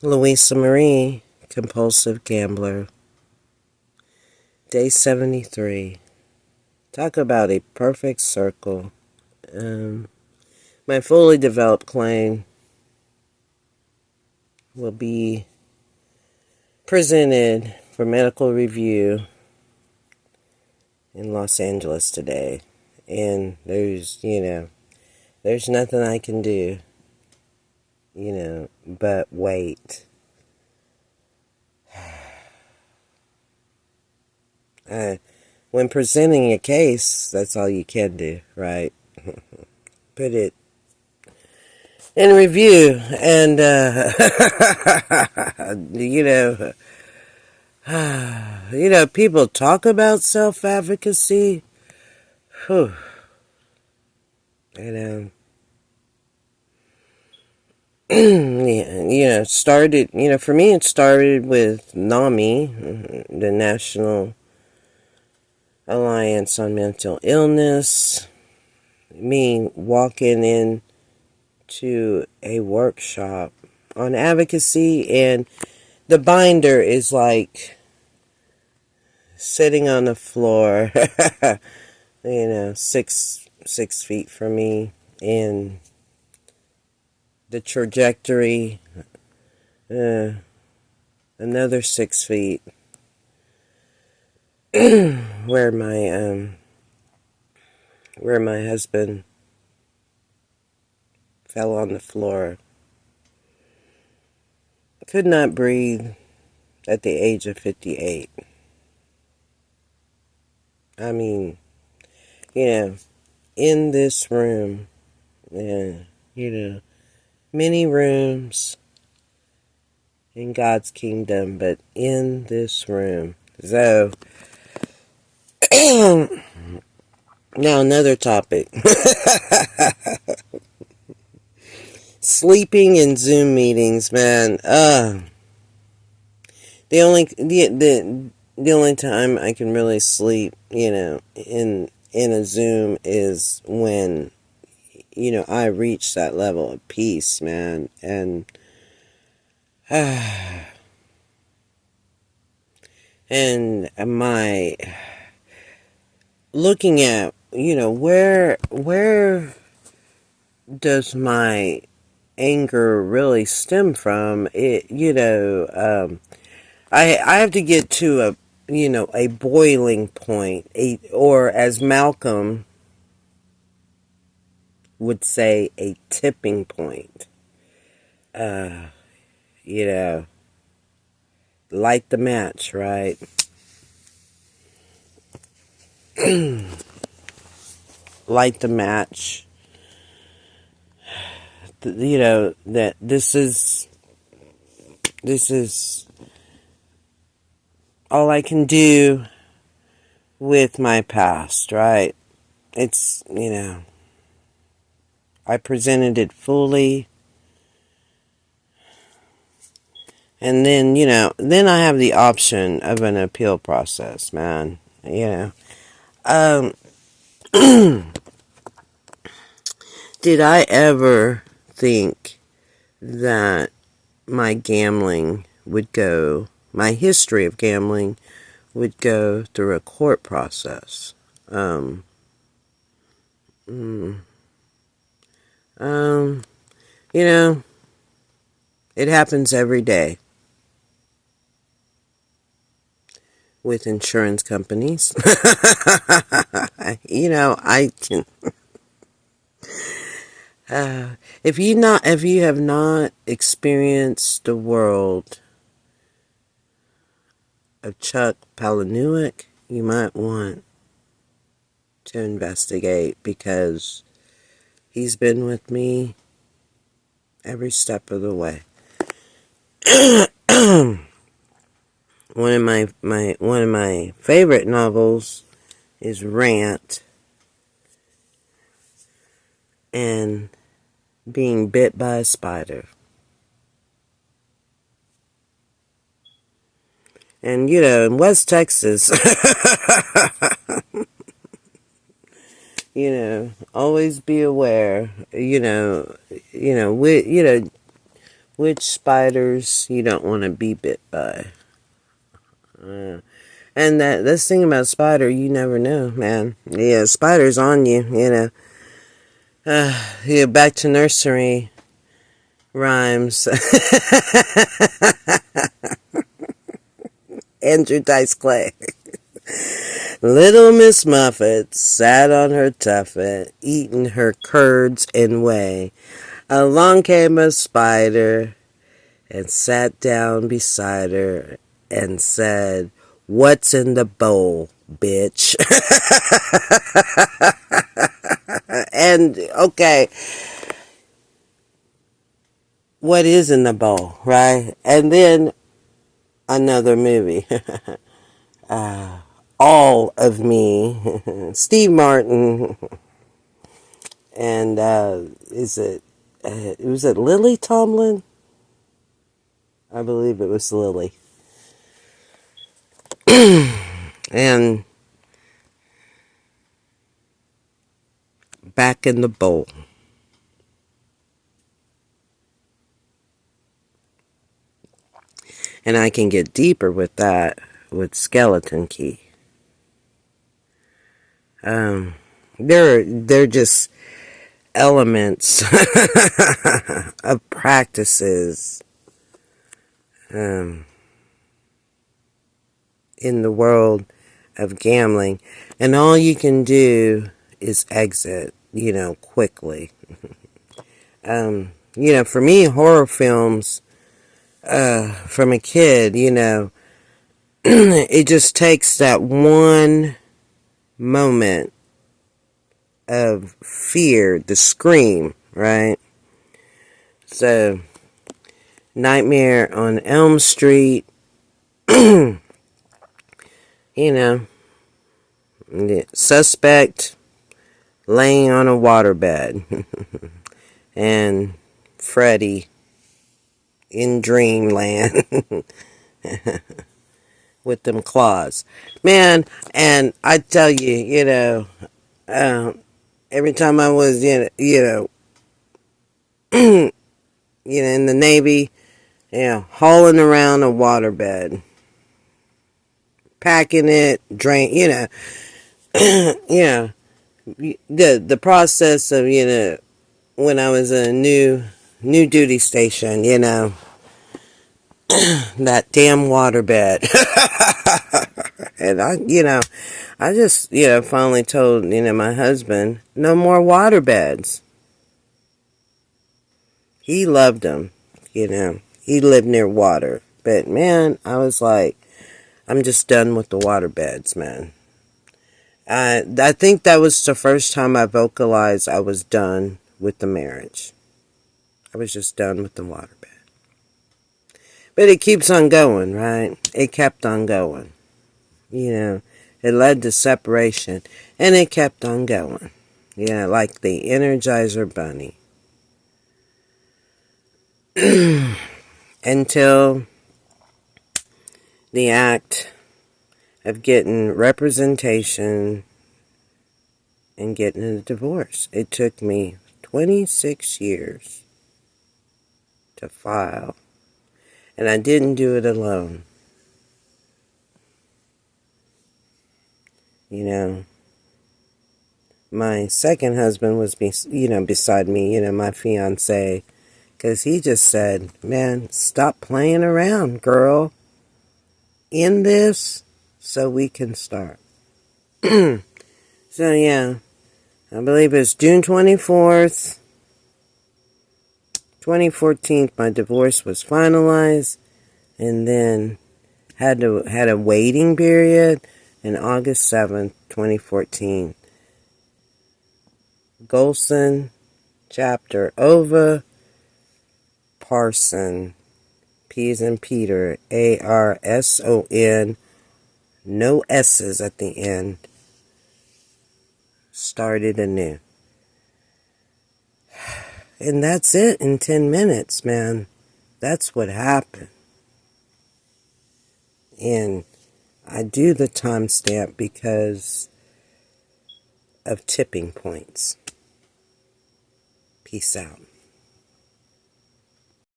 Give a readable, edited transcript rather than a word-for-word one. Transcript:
Louisa Marie, compulsive gambler. Day 73. Talk about a perfect circle. My fully developed claim will be presented for medical review in Los Angeles today. And there's nothing I can do, but wait. When presenting a case, that's all you can do, right? Put it in review, and people talk about self-advocacy. Whew. Started, for me it started with NAMI, the National Alliance on Mental Illness. Me walking in to a workshop on advocacy, and the binder is like sitting on the floor, 6 feet from me, and the trajectory, another 6 feet, where my husband fell on the floor. Could not breathe at the age of 58. I mean, in this room, many rooms in God's kingdom, but in this room. So, now another topic. Sleeping in Zoom meetings, man. The only time I can really sleep, in a Zoom is when, I reach that level of peace, man. And and my looking at, where does my anger really stem from? I have to get to a boiling point, or as Malcolm would say, a tipping point. Light the match, right? Light the match. That this is all I can do with my past, right? It's, I presented it fully. And then, then I have the option of an appeal process, man. Did I ever think that my history of gambling would go through a court process? It happens every day with insurance companies. I can. If you have not experienced the world of Chuck Palahniuk, you might want to investigate, because he's been with me every step of the way. One of my favorite novels is Rant, and being bit by a spider. And in West Texas, always be aware. which spiders you don't want to be bit by. And this thing about spider, you never know, man. Yeah, spiders on you, you know. Yeah, back to nursery rhymes. Andrew Dice Clay. Little Miss Muffet sat on her tuffet, eating her curds and whey. Along came a spider and sat down beside her and said, "What's in the bowl, bitch?" And, okay, what is in the bowl, right? And then another movie. All of Me. Steve Martin. And, was it Lily Tomlin? I believe it was Lily. And back in the bowl. And I can get deeper with that with Skeleton Key. They're just elements of practices in the world of gambling, and all you can do is exit, quickly. For me, horror films, from a kid, it just takes that one moment of fear, the scream, right? So, Nightmare on Elm Street, suspect laying on a waterbed, and Freddy in dreamland with them claws. Man, and I tell you, every time I was, in the Navy, hauling around a waterbed, packing it, the process of, when I was in a new duty station, that damn waterbed. And I just, finally told, my husband, no more waterbeds. He loved them, he lived near water. But man, I was like, I'm just done with the waterbeds, man. I think that was the first time I vocalized I was done with the marriage. I was just done with the waterbed. But it keeps on going, right? It kept on going. It led to separation. And it kept on going. Like the Energizer Bunny. Until the act of getting representation and getting a divorce. It took me 26 years to file. And I didn't do it alone. My second husband was, beside me, my fiance. Because he just said, man, stop playing around, girl. End this so we can start. So, yeah. I believe it's June 24th, 2014, my divorce was finalized. And then had a waiting period. And August 7th, 2014. Golson, chapter over. Parson, P as in Peter, ARSON, no S's at the end, started anew. And that's it in 10 minutes, man. That's what happened. And I do the timestamp because of tipping points. Peace out.